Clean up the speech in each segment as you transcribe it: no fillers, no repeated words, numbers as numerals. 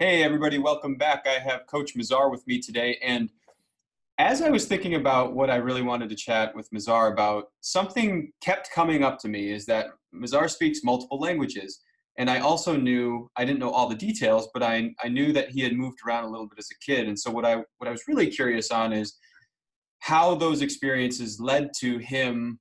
Hey everybody, welcome back. I have Coach Mizar with me today, and as I was thinking about what I really wanted to chat with Mizar about, something kept coming up to me is that Mizar speaks multiple languages, and I also knew, I didn't know all the details, but I knew that he had moved around a little bit as a kid, and so what I was really curious on is how those experiences led to him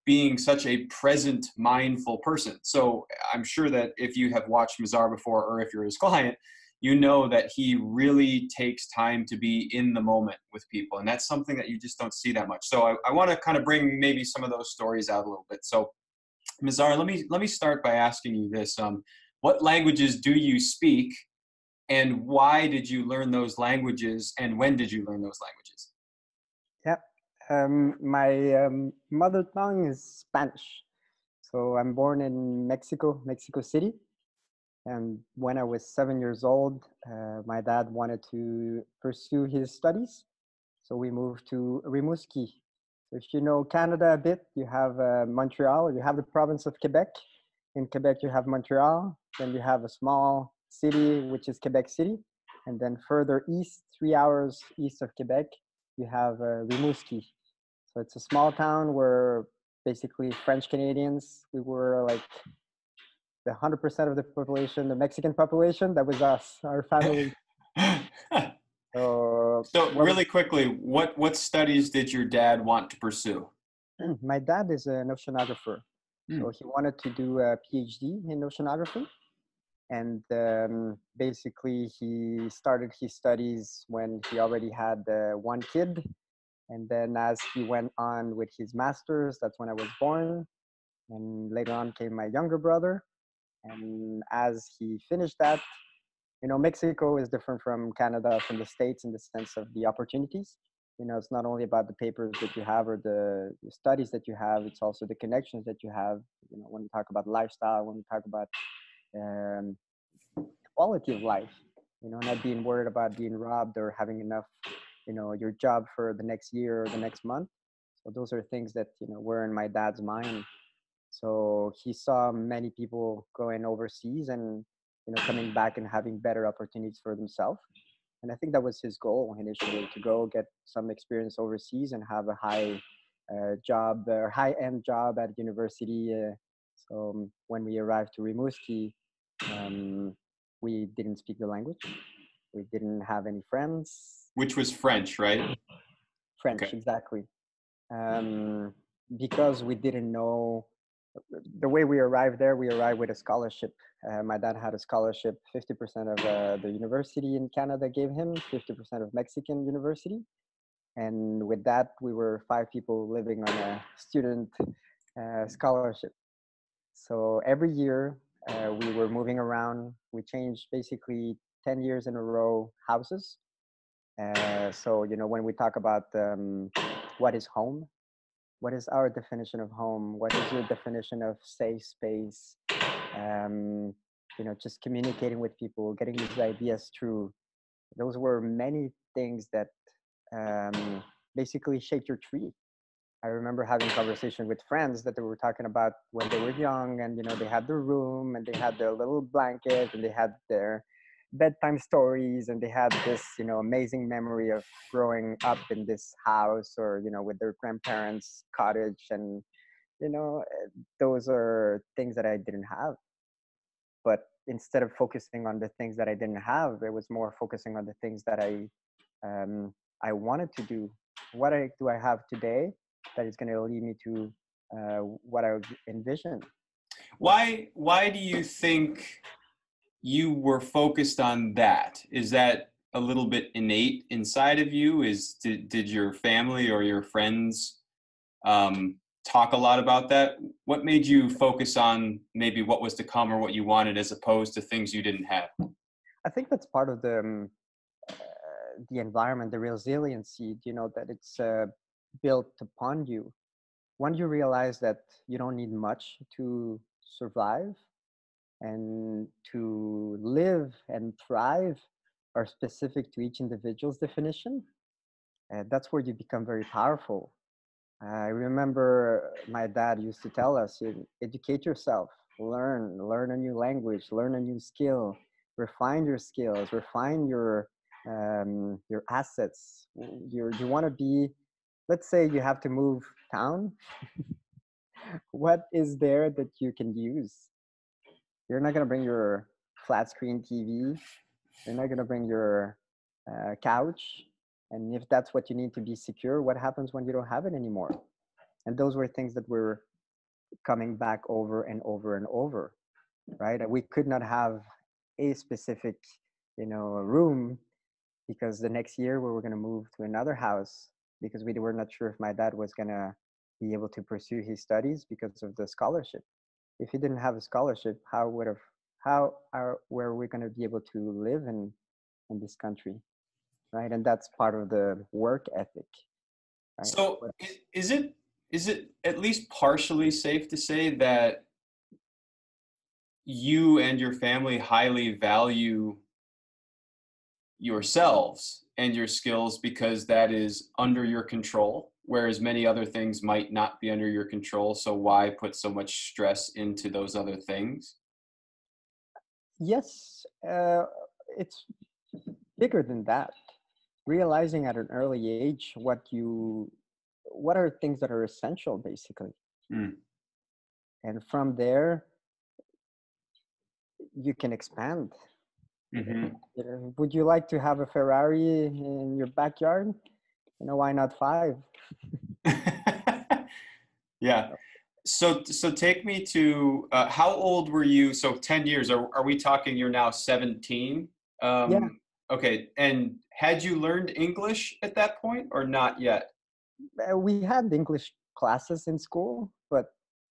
being such a present, mindful person. So I'm sure that if you have watched Mizar before, or if you're his client, you know that he really takes time to be in the moment with people. And that's something that you just don't see that much. So I want to kind of bring maybe some of those stories out a little bit. So Mizar, let me start by asking you this. What languages do you speak, and why did you learn those languages, and when did you learn those languages? Yeah, my mother tongue is Spanish. So I'm born in Mexico City. And when I was 7 years old, my dad wanted to pursue his studies. So we moved to Rimouski. So if you know Canada a bit, you have Montreal, you have the province of Quebec. In Quebec, you have Montreal. Then you have a small city, which is Quebec City. And then further east, 3 hours east of Quebec, you have Rimouski. So it's a small town where basically French Canadians, we were like the 100% of the population, the Mexican population, that was us, our family. So So what really quickly, what studies did your dad want to pursue? my dad is an oceanographer. Hmm. So he wanted to do a PhD in oceanography. And basically he started his studies when he already had one kid. And then as he went on with his master's, that's when I was born. And later on came my younger brother. And as he finished that, Mexico is different from Canada, from the States in the sense of the opportunities. It's not only about the papers that you have or the studies that you have, it's also the connections that you have. When we talk about lifestyle, when we talk about um, quality of life, not being worried about being robbed or having enough, your job for the next year or the next month. So those are things that, were in my dad's mind. So he saw many people going overseas and coming back and having better opportunities for themselves. And I think that was his goal initially, to go get some experience overseas and have a high job or high-end job at university. So when we arrived to Rimouski, um, we didn't speak the language. We didn't have any friends. Which was French, right? French, Okay. exactly. Um, because we didn't know the way we arrived there. We arrived with a scholarship. My dad had a scholarship. 50% of the university in Canada gave him, 50% of Mexican university. And with that, we were five people living on a student scholarship. So every year we were moving around. We changed basically 10 years in a row houses. So, when we talk about what is home, what is our definition of home? What is your definition of safe space? Um, just communicating with people, getting these ideas through. Those were many things that basically shake your tree. I remember having conversation with friends that they were talking about when they were young, and they had their room and they had their little blanket and they had their bedtime stories, and they had this amazing memory of growing up in this house, or with their grandparents' cottage. And those are things that I didn't have. But instead of focusing on the things that I didn't have, it was more focusing on the things that I wanted to do. Do I have today that is going to lead me to what I envision? Why do you think you were focused on that? Is that a little bit innate inside of you? Did your family or your friends talk a lot about that? What made you focus on maybe what was to come or what you wanted, as opposed to things you didn't have? I think that's part of uh, the environment, the resiliency, that it's built upon you. When you realize that you don't need much to survive, and to live and thrive are specific to each individual's definition, that's where you become very powerful. I remember my dad used to tell us, educate yourself, learn a new language, learn a new skill, refine your skills, refine your assets. You want to be, let's say you have to move town. What is there that you can use? You're not going to bring your flat screen TV. You're not going to bring your couch. And if that's what you need to be secure, what happens when you don't have it anymore? And those were things that were coming back over and over and over, right? And we could not have a specific, room, because the next year we were going to move to another house, because we were not sure if my dad was going to be able to pursue his studies because of the scholarship. If he didn't have a scholarship, were we going to be able to live in this country, right? And that's part of the work ethic, right? So is it at least partially safe to say that you and your family highly value yourselves and your skills because that is under your control, whereas many other things might not be under your control? So why put so much stress into those other things? Yes, it's bigger than that. Realizing at an early age what are things that are essential, basically. Mm. And from there, you can expand. Hmm. Would you like to have a Ferrari in your backyard? Why not five? Yeah. So take me to how old were you? So 10 years. Are we talking you're now 17? Yeah, Okay. And had you learned English at that point or not yet? we had English classes in school, but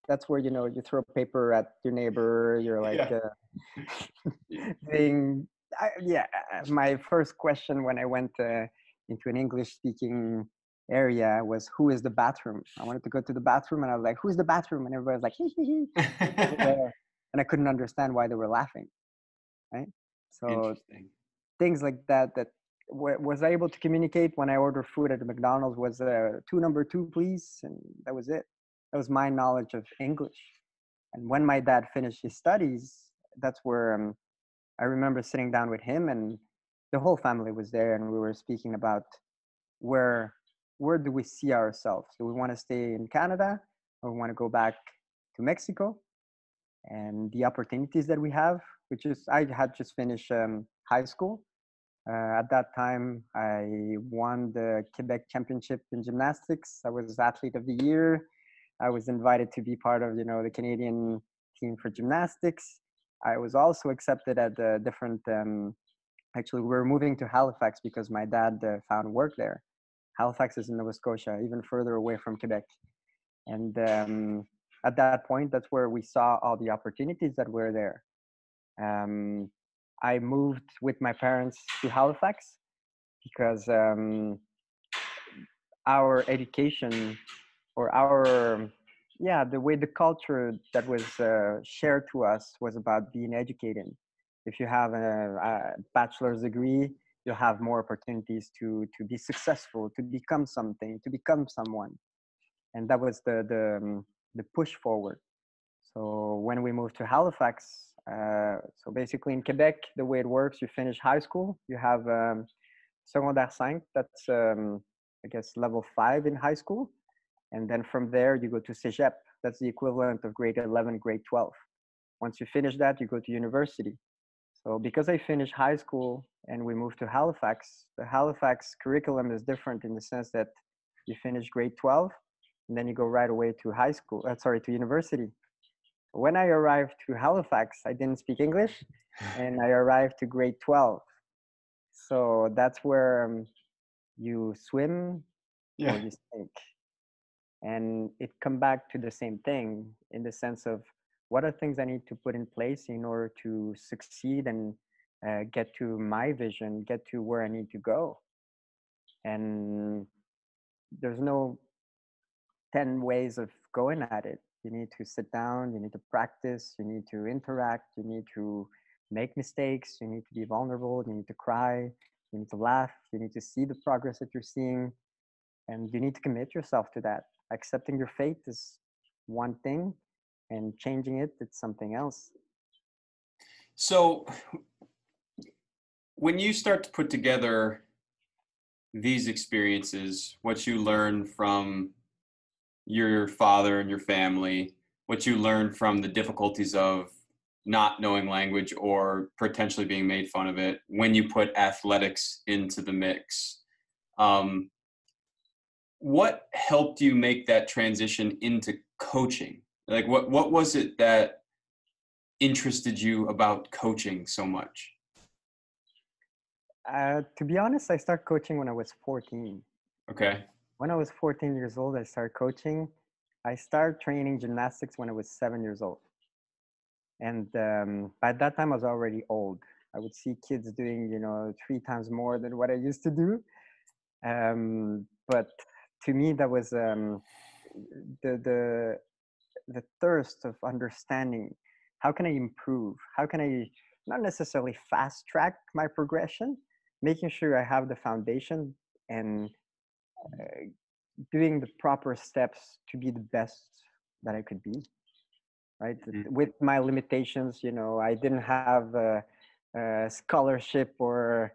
that's where you throw paper at your neighbor. You're like Yeah. being yeah. My first question when I went into an English speaking area was, who is the bathroom? I wanted to go to the bathroom, and I was like, who's the bathroom? And everybody was like, hee, hee, hee. And I couldn't understand why they were laughing, right? So Interesting. things like that was I able to communicate when I ordered food at the McDonald's was two number two please, and that was it. That was my knowledge of English. And when my dad finished his studies, that's where I remember sitting down with him, and the whole family was there, and we were speaking about where where do we see ourselves? Do we want to stay in Canada, or we want to go back to Mexico? And the opportunities that we have, which is I had just finished high school. At that time, I won the Quebec Championship in gymnastics. I was Athlete of the Year. I was invited to be part of the Canadian team for gymnastics. I was also accepted at the different. Actually, we were moving to Halifax because my dad found work there. Halifax is in Nova Scotia, even further away from Quebec. And at that point, that's where we saw all the opportunities that were there. Um, I moved with my parents to Halifax because our education, or the way the culture that was shared to us was about being educated. If you have a bachelor's degree, you'll have more opportunities to be successful, to become something, to become someone. And that was the push forward. So when we moved to Halifax, so basically in Quebec, the way it works, you finish high school, you have secondaire 5, that's I guess level 5 in high school. And then from there, you go to cégep, that's the equivalent of grade 11, grade 12. Once you finish that, you go to university. So because I finished high school and we moved to Halifax, the Halifax curriculum is different in the sense that you finish grade 12 and then you go right away to to university. When I arrived to Halifax, I didn't speak English, and I arrived to grade 12. So that's where you swim or Yeah. you sink. And it come back to the same thing in the sense of, what are things I need to put in place in order to succeed and get to my vision, get to where I need to go. And there's no 10 ways of going at it. You need to sit down, you need to practice, you need to interact, you need to make mistakes, you need to be vulnerable, you need to cry, you need to laugh, you need to see the progress that you're seeing, and you need to commit yourself to that. Accepting your fate is one thing, and changing it's something else. So when you start to put together these experiences, what you learn from your father and your family, what you learn from the difficulties of not knowing language or potentially being made fun of it, when you put athletics into the mix, um, what helped you make that transition into coaching? Like, what was it that interested you about coaching so much? To be honest, I started coaching when I was 14. Okay. When I was 14 years old, I started coaching. I started training gymnastics when I was 7 years old. And by that time, I was already old. I would see kids doing, 3 times more than what I used to do. But to me, that was the, the, the thirst of understanding. How can I improve? How can I not necessarily fast track my progression, making sure I have the foundation and doing the proper steps to be the best that I could be, right? Mhm. With my limitations, I didn't have a scholarship or,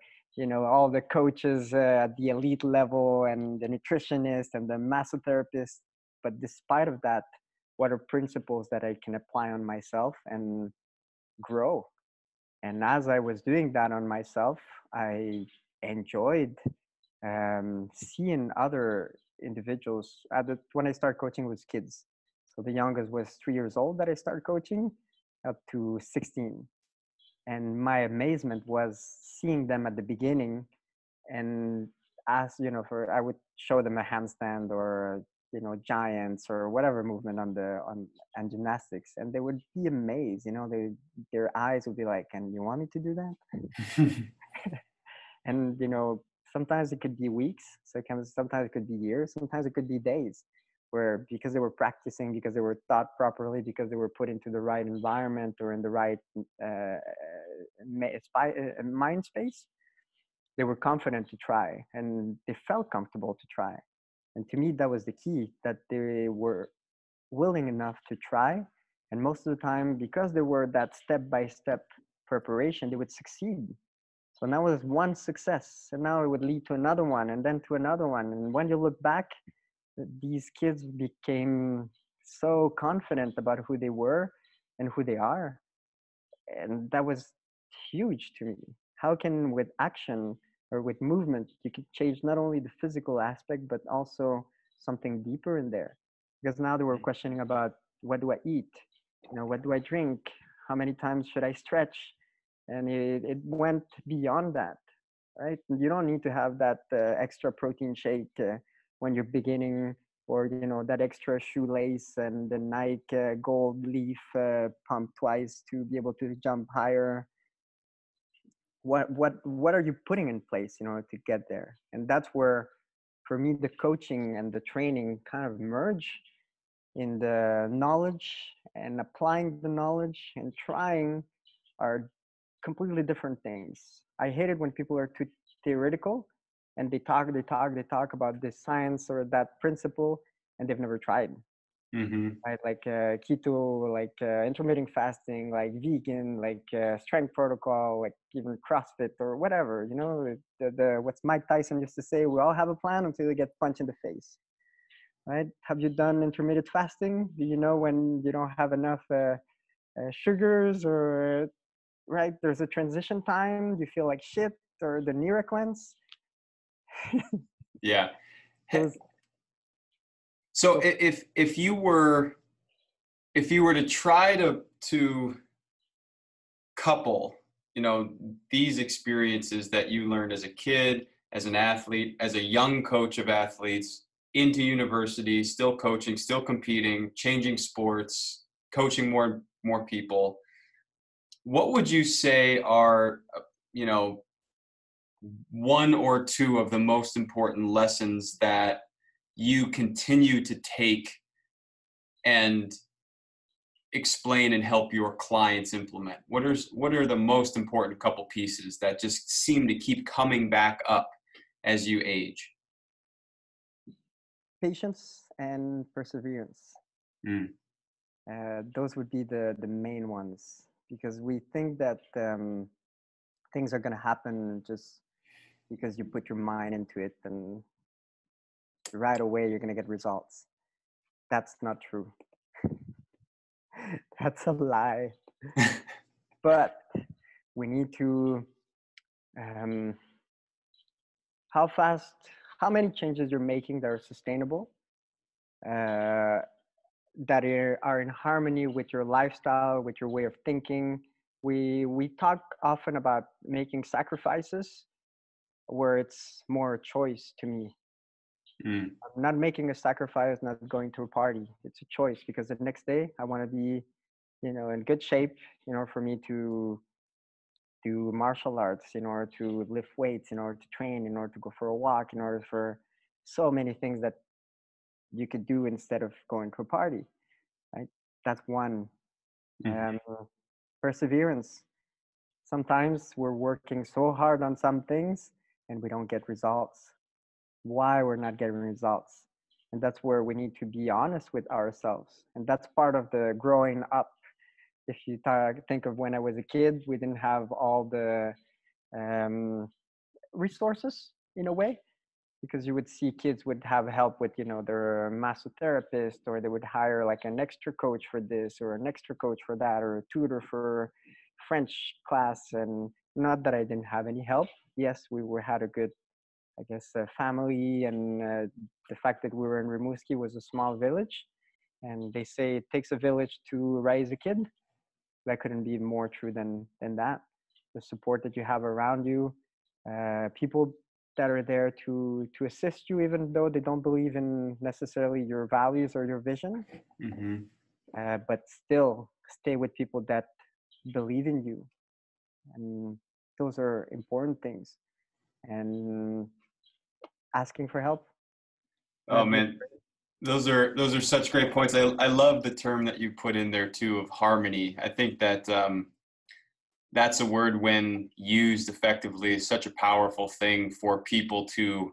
all the coaches at the elite level and the nutritionist and the masotherapist. But despite of that, what are principles that I can apply on myself and grow? And as I was doing that on myself, I enjoyed seeing other individuals. When I started coaching was kids. So the youngest was 3 years old that I started coaching up to 16. And my amazement was seeing them at the beginning and for I would show them a handstand or giants or whatever movement on gymnastics, and they would be amazed. Their eyes would be like, "And you want me to do that?" And sometimes it could be weeks, sometimes it could be years, sometimes it could be days, where because they were practicing, because they were taught properly, because they were put into the right environment or in the right mind space, they were confident to try and they felt comfortable to try. And to me, that was the key, that they were willing enough to try. And most of the time, because they were that step by step preparation, they would succeed. So now it was one success, and now it would lead to another one, and then to another one. And when you look back, these kids became so confident about who they were and who they are. And that was huge to me. How can, with action or with movement, you could change not only the physical aspect, but also something deeper in there? Because now they were questioning about, what do I eat? What do I drink? How many times should I stretch? And it went beyond that, right? You don't need to have that extra protein shake when you're beginning, or that extra shoelace and the Nike gold leaf pump twice to be able to jump higher. What are you putting in place to get there? And that's where, for me, the coaching and the training kind of merge in the knowledge, and applying the knowledge and trying are completely different things. I hate it when people are too theoretical and they talk about this science or that principle, and they've never tried. Mm-hmm. Right? Like keto, like intermittent fasting, like vegan, like strength protocol, like even CrossFit or whatever. The what's Mike Tyson used to say: we all have a plan until you get punched in the face. Right? Have you done intermittent fasting? Do you know when you don't have enough sugars, or right, there's a transition time, you feel like shit, or the Nira cleanse? Yeah. Those, So those if you were to try to couple, these experiences that you learned as a kid, as an athlete, as a young coach of athletes, into university, still coaching, still competing, changing sports, coaching more people, what would you say are, you know, one or two of the most important lessons that you continue to take and explain and help your clients implement? What are the most important couple pieces that just seem to keep coming back up as you age? patience and perseverance. Mm. Those would be the main ones, because we think that things are going to happen just because you put your mind into it, and right away you're going to get results. That's not true. That's a lie. But we need to, um, how many changes you're making that are sustainable, uh, that are in harmony with your lifestyle, with your way of thinking. We talk often about making sacrifices, where it's more choice to me. Mm. I'm not making a sacrifice, not going to a party. It's a choice, because the next day I want to be, in good shape, for me to do martial arts, in order to lift weights, in order to train, in order to go for a walk, in order for so many things that you could do instead of going to a party, right? That's one. Mm. Um, Perseverance. Sometimes we're working so hard on some things and we don't get results. Why we're not getting results? And that's where we need to be honest with ourselves. And that's part of the growing up. If you think of when I was a kid, we didn't have all the um, resources in a way, because you would see kids would have help with, their masotherapist, or they would hire like an extra coach for this or an extra coach for that, or a tutor for French class. And not that I didn't have any help. Yes, had a good, I guess, family, and the fact that we were in Rimouski was a small village, and they say it takes a village to raise a kid. That couldn't be more true than that. The support that you have around you, people that are there to assist you, even though they don't believe in necessarily your values or your vision, Mm-hmm. but still stay with people that believe in you, and those are important things. And asking for help, Oh not being man, those are such great points. I love the term that you put in there too, of harmony. I think that that's a word, when used effectively, is such a powerful thing for people to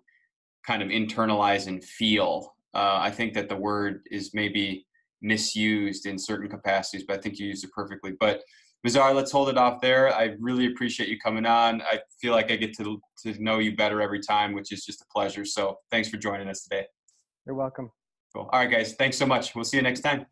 kind of internalize and feel. I think that the word is maybe misused in certain capacities, but I think you used it perfectly. But Mizar, let's hold it off there. I really appreciate you coming on. I feel like I get to know you better every time, which is just a pleasure. So thanks for joining us today. You're welcome. Cool. All right, guys. Thanks so much. We'll see you next time.